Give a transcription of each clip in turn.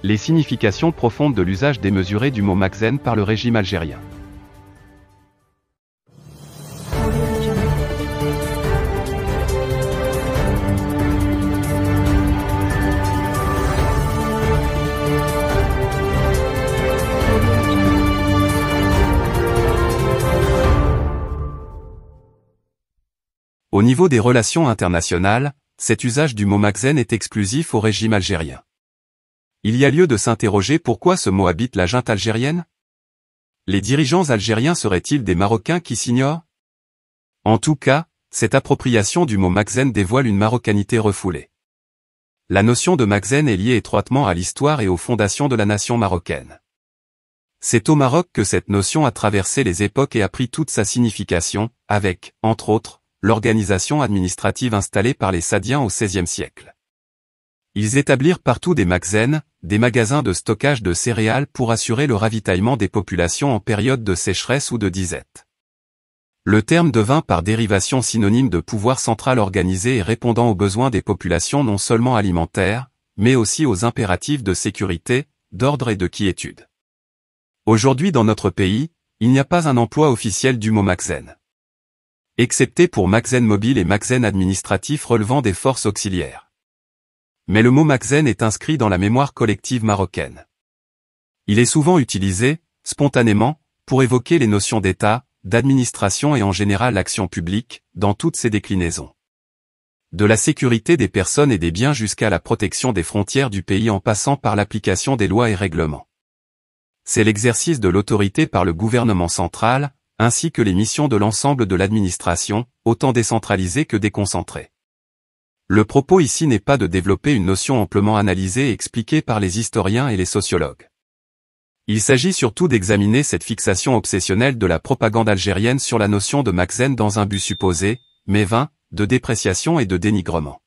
Les significations profondes de l'usage démesuré du mot Makhzen par le régime algérien. Au niveau des relations internationales, cet usage du mot Makhzen est exclusif au régime algérien. Il y a lieu de s'interroger pourquoi ce mot habite la junte algérienne? Les dirigeants algériens seraient-ils des Marocains qui s'ignorent? En tout cas, cette appropriation du mot Makhzen dévoile une marocanité refoulée. La notion de Makhzen est liée étroitement à l'histoire et aux fondations de la nation marocaine. C'est au Maroc que cette notion a traversé les époques et a pris toute sa signification, avec, entre autres, l'organisation administrative installée par les Saadiens au XVIe siècle. Ils établirent partout des makhzens, des magasins de stockage de céréales pour assurer le ravitaillement des populations en période de sécheresse ou de disette. Le terme devint par dérivation synonyme de pouvoir central organisé et répondant aux besoins des populations non seulement alimentaires, mais aussi aux impératifs de sécurité, d'ordre et de quiétude. Aujourd'hui dans notre pays, il n'y a pas un emploi officiel du mot makhzen. Excepté pour makhzen mobile et makhzen administratif relevant des forces auxiliaires. Mais le mot makhzen est inscrit dans la mémoire collective marocaine. Il est souvent utilisé, spontanément, pour évoquer les notions d'État, d'administration et en général l'action publique, dans toutes ses déclinaisons. De la sécurité des personnes et des biens jusqu'à la protection des frontières du pays en passant par l'application des lois et règlements. C'est l'exercice de l'autorité par le gouvernement central, ainsi que les missions de l'ensemble de l'administration, autant décentralisées que déconcentrées. Le propos ici n'est pas de développer une notion amplement analysée et expliquée par les historiens et les sociologues. Il s'agit surtout d'examiner cette fixation obsessionnelle de la propagande algérienne sur la notion de makhzen dans un but supposé, mais vain, de dépréciation et de dénigrement.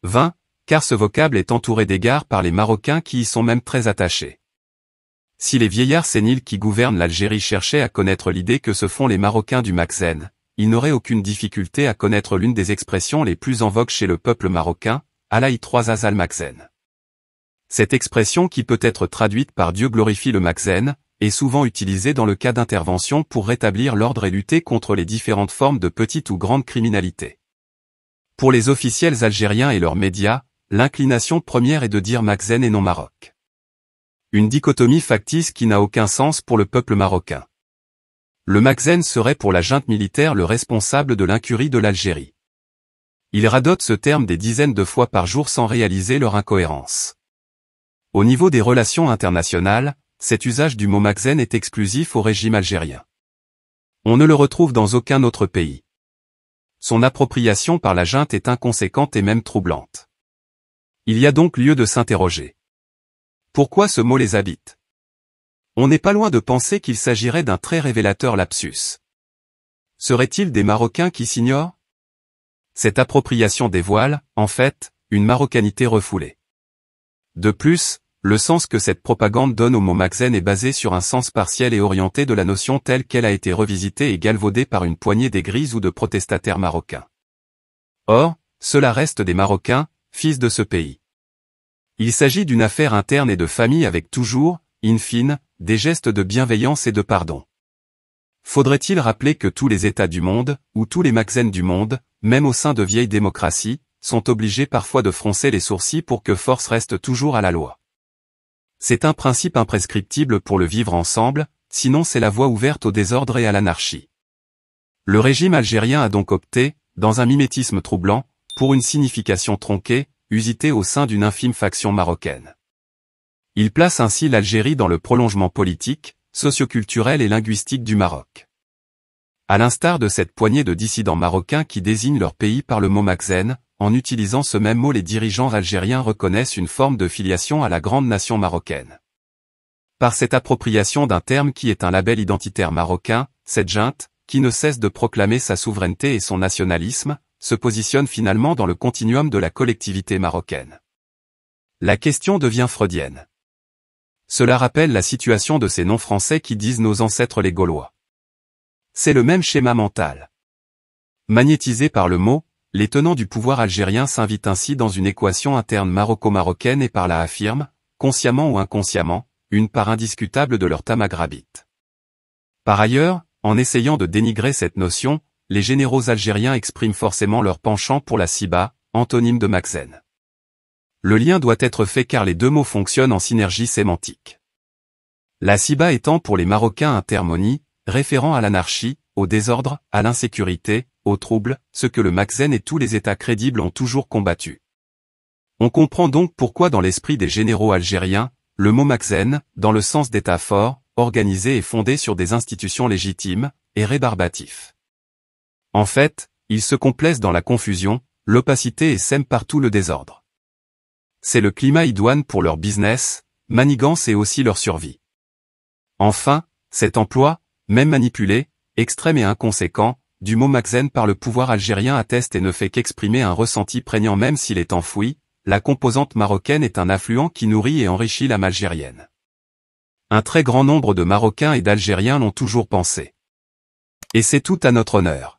Vain, car ce vocable est entouré d'égards par les Marocains qui y sont même très attachés. Si les vieillards séniles qui gouvernent l'Algérie cherchaient à connaître l'idée que se font les Marocains du makhzen, ils n'auraient aucune difficulté à connaître l'une des expressions les plus en vogue chez le peuple marocain, Alaï 3 Azal Makhzen. Cette expression qui peut être traduite par Dieu glorifie le makhzen, est souvent utilisée dans le cas d'intervention pour rétablir l'ordre et lutter contre les différentes formes de petite ou grande criminalité. Pour les officiels algériens et leurs médias, l'inclination première est de dire makhzen et non Maroc. Une dichotomie factice qui n'a aucun sens pour le peuple marocain. Le makhzen serait pour la junte militaire le responsable de l'incurie de l'Algérie. Il radote ce terme des dizaines de fois par jour sans réaliser leur incohérence. Au niveau des relations internationales, cet usage du mot makhzen est exclusif au régime algérien. On ne le retrouve dans aucun autre pays. Son appropriation par la junte est inconséquente et même troublante. Il y a donc lieu de s'interroger. Pourquoi ce mot les habite? On n'est pas loin de penser qu'il s'agirait d'un très révélateur lapsus. Seraient-ils des Marocains qui s'ignorent? Cette appropriation dévoile, en fait, une marocanité refoulée. De plus, le sens que cette propagande donne au mot makhzen est basé sur un sens partiel et orienté de la notion telle qu'elle a été revisitée et galvaudée par une poignée d'aigris ou de protestataires marocains. Or, cela reste des Marocains, fils de ce pays. Il s'agit d'une affaire interne et de famille avec toujours, in fine, des gestes de bienveillance et de pardon. Faudrait-il rappeler que tous les États du monde, ou tous les makhzens du monde, même au sein de vieilles démocraties, sont obligés parfois de froncer les sourcils pour que force reste toujours à la loi. C'est un principe imprescriptible pour le vivre ensemble, sinon c'est la voie ouverte au désordre et à l'anarchie. Le régime algérien a donc opté, dans un mimétisme troublant, pour une signification tronquée, usitée au sein d'une infime faction marocaine. Il place ainsi l'Algérie dans le prolongement politique, socioculturel et linguistique du Maroc. À l'instar de cette poignée de dissidents marocains qui désignent leur pays par le mot makhzen, en utilisant ce même mot les dirigeants algériens reconnaissent une forme de filiation à la grande nation marocaine. Par cette appropriation d'un terme qui est un label identitaire marocain, cette junte, qui ne cesse de proclamer sa souveraineté et son nationalisme, se positionne finalement dans le continuum de la collectivité marocaine. La question devient freudienne. Cela rappelle la situation de ces non-français qui disent nos ancêtres les Gaulois. C'est le même schéma mental. Magnétisés par le mot, les tenants du pouvoir algérien s'invitent ainsi dans une équation interne maroco-marocaine et par là affirment, consciemment ou inconsciemment, une part indiscutable de leur tamagrabit. Par ailleurs, en essayant de dénigrer cette notion, les généraux algériens expriment forcément leur penchant pour la Siba, antonyme de Makhzen. Le lien doit être fait car les deux mots fonctionnent en synergie sémantique. La Siba étant pour les Marocains un terme honni, référant à l'anarchie, au désordre, à l'insécurité, au trouble, ce que le Makhzen et tous les États crédibles ont toujours combattu. On comprend donc pourquoi dans l'esprit des généraux algériens, le mot Makhzen, dans le sens d'État fort, organisé et fondé sur des institutions légitimes, est rébarbatif. En fait, il se complaise dans la confusion, l'opacité et sème partout le désordre. C'est le climat idoine pour leur business, manigance et aussi leur survie. Enfin, cet emploi, même manipulé, extrême et inconséquent, du mot Makhzen par le pouvoir algérien atteste et ne fait qu'exprimer un ressenti prégnant même s'il est enfoui, la composante marocaine est un affluent qui nourrit et enrichit l'âme algérienne. Un très grand nombre de Marocains et d'Algériens l'ont toujours pensé. Et c'est tout à notre honneur.